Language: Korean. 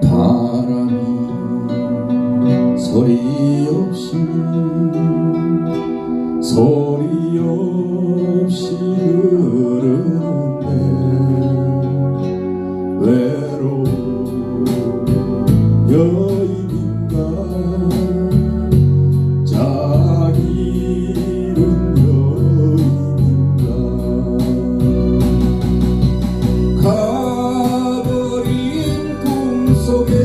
바람이 소리 없이 흐르는데 외로운 여인인가 짝 잃은 여인인가 가버린 꿈속에